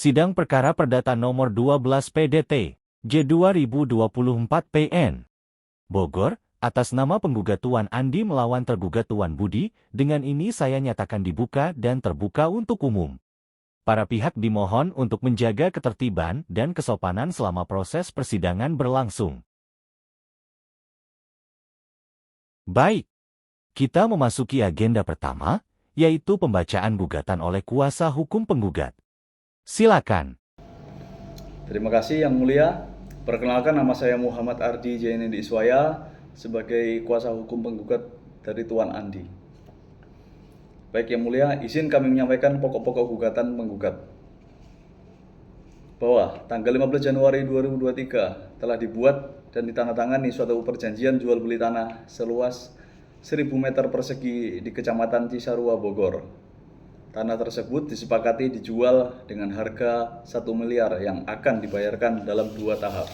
Sidang Perkara Perdata Nomor 12 PDT, J 2024 PN. Bogor, atas nama penggugat Tuan Andi melawan tergugat Tuan Budi, dengan ini saya nyatakan dibuka dan terbuka untuk umum. Para pihak dimohon untuk menjaga ketertiban dan kesopanan selama proses persidangan berlangsung. Baik, kita memasuki agenda pertama, yaitu pembacaan gugatan oleh kuasa hukum penggugat. Silakan. Terima kasih Yang Mulia. Perkenalkan, nama saya Muhammad Ardi Jainedi Iswaya sebagai kuasa hukum penggugat dari Tuan Andi. Baik Yang Mulia, izin kami menyampaikan pokok-pokok gugatan penggugat. Bahwa tanggal 15 Januari 2023 telah dibuat dan ditandatangani suatu perjanjian jual beli tanah seluas 1000 meter persegi di Kecamatan Cisarua, Bogor. Tanah tersebut disepakati dijual dengan harga 1 miliar yang akan dibayarkan dalam 2 tahap.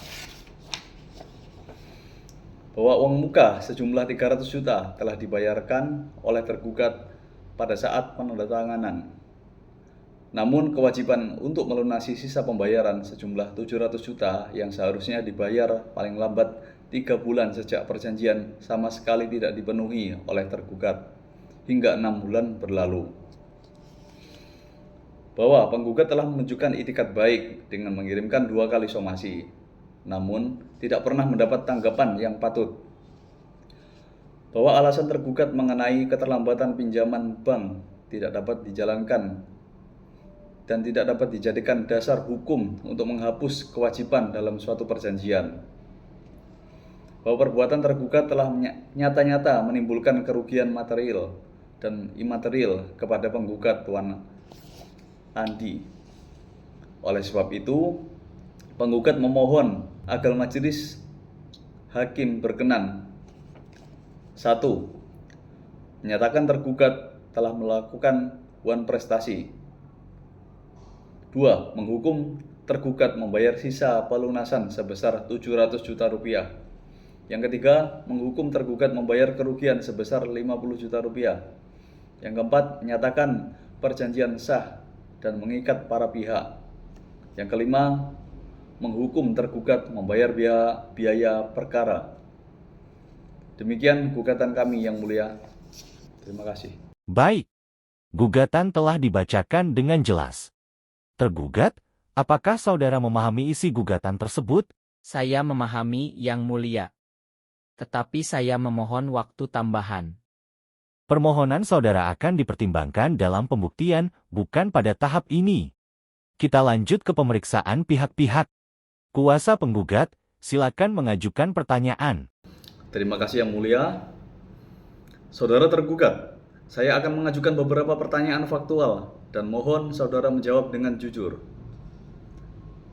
Bahwa uang muka sejumlah 300 juta telah dibayarkan oleh tergugat pada saat penandatanganan. Namun kewajiban untuk melunasi sisa pembayaran sejumlah 700 juta yang seharusnya dibayar paling lambat 3 bulan sejak perjanjian sama sekali tidak dipenuhi oleh tergugat hingga 6 bulan berlalu. Bahwa penggugat telah menunjukkan itikat baik dengan mengirimkan 2 kali somasi, namun tidak pernah mendapat tanggapan yang patut. Bahwa alasan tergugat mengenai keterlambatan pinjaman bank tidak dapat dijalankan dan tidak dapat dijadikan dasar hukum untuk menghapus kewajiban dalam suatu perjanjian. Bahwa perbuatan tergugat telah nyata-nyata menimbulkan kerugian material dan imaterial kepada penggugat Tuan Andi. Oleh sebab itu, penggugat memohon agar majelis hakim berkenan: 1. Menyatakan tergugat telah melakukan wan prestasi. 2. Menghukum tergugat membayar sisa pelunasan sebesar 700 juta rupiah. Yang ketiga, menghukum tergugat membayar kerugian sebesar 50 juta rupiah. Yang keempat, menyatakan perjanjian sah dan mengikat para pihak. Yang kelima, menghukum tergugat membayar biaya perkara. Demikian gugatan kami Yang Mulia. Terima kasih. Baik, gugatan telah dibacakan dengan jelas. Tergugat, apakah saudara memahami isi gugatan tersebut? Saya memahami, Yang Mulia. Tetapi saya memohon waktu tambahan. Permohonan saudara akan dipertimbangkan dalam pembuktian, bukan pada tahap ini. Kita lanjut ke pemeriksaan pihak-pihak. Kuasa penggugat, silakan mengajukan pertanyaan. Terima kasih Yang Mulia. Saudara tergugat, saya akan mengajukan beberapa pertanyaan faktual dan mohon saudara menjawab dengan jujur.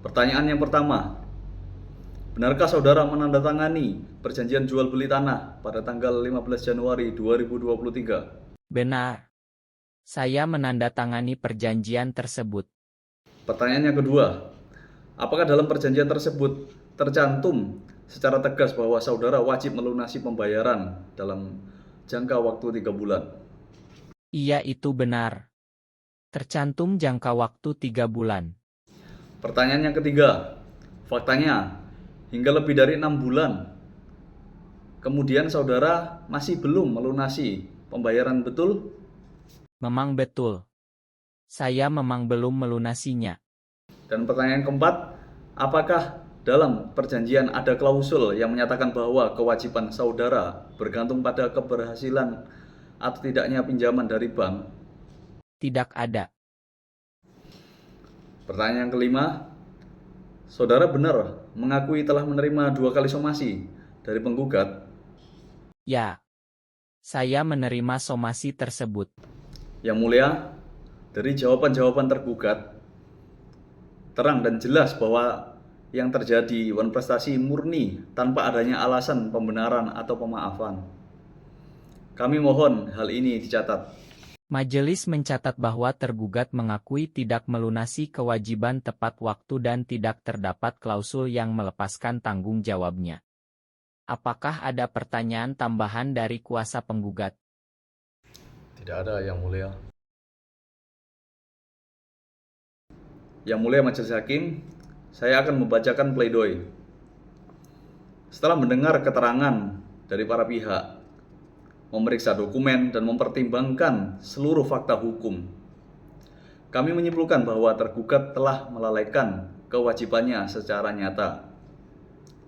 Pertanyaan yang pertama, benarkah saudara menandatangani perjanjian jual beli tanah pada tanggal 15 Januari 2023? Benar. Saya menandatangani perjanjian tersebut. Pertanyaan yang kedua, apakah dalam perjanjian tersebut tercantum secara tegas bahwa saudara wajib melunasi pembayaran dalam jangka waktu 3 bulan? Iya, itu benar. Tercantum jangka waktu 3 bulan. Pertanyaan yang ketiga, faktanya hingga lebih dari 6 bulan kemudian saudara masih belum melunasi pembayaran, betul? Memang betul. Saya memang belum melunasinya. Dan pertanyaan keempat, apakah dalam perjanjian ada klausul yang menyatakan bahwa kewajiban saudara bergantung pada keberhasilan atau tidaknya pinjaman dari bank? Tidak ada. Pertanyaan yang kelima, saudara benar mengakui telah menerima 2 kali somasi dari penggugat? Ya. Saya menerima somasi tersebut. Yang Mulia, dari jawaban-jawaban tergugat, terang dan jelas bahwa yang terjadi wan prestasi murni tanpa adanya alasan pembenaran atau pemaafan. Kami mohon hal ini dicatat. Majelis mencatat bahwa tergugat mengakui tidak melunasi kewajiban tepat waktu dan tidak terdapat klausul yang melepaskan tanggung jawabnya. Apakah ada pertanyaan tambahan dari kuasa penggugat? Tidak ada, Yang Mulia. Yang Mulia Majelis Hakim, saya akan membacakan pledoi. Setelah mendengar keterangan dari para pihak, memeriksa dokumen, dan mempertimbangkan seluruh fakta hukum, kami menyimpulkan bahwa tergugat telah melalaikan kewajibannya secara nyata,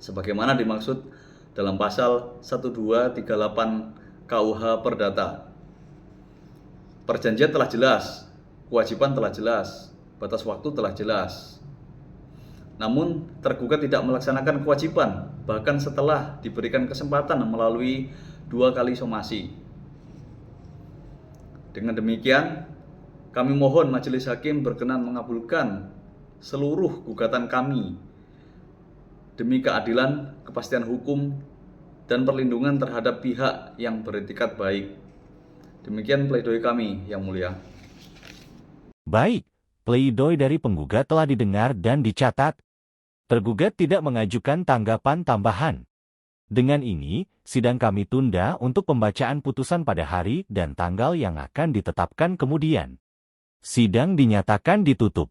sebagaimana dimaksud dalam pasal 1238 KUH Perdata. Perjanjian telah jelas, kewajiban telah jelas, batas waktu telah jelas. Namun, tergugat tidak melaksanakan kewajiban, bahkan setelah diberikan kesempatan melalui 2 kali somasi. Dengan demikian, kami mohon Majelis Hakim berkenan mengabulkan seluruh gugatan kami demi keadilan, kepastian hukum, dan perlindungan terhadap pihak yang beretikat baik. Demikian pledoi kami, Yang Mulia. Baik, pledoi dari penggugat telah didengar dan dicatat. Tergugat tidak mengajukan tanggapan tambahan. Dengan ini, sidang kami tunda untuk pembacaan putusan pada hari dan tanggal yang akan ditetapkan kemudian. Sidang dinyatakan ditutup.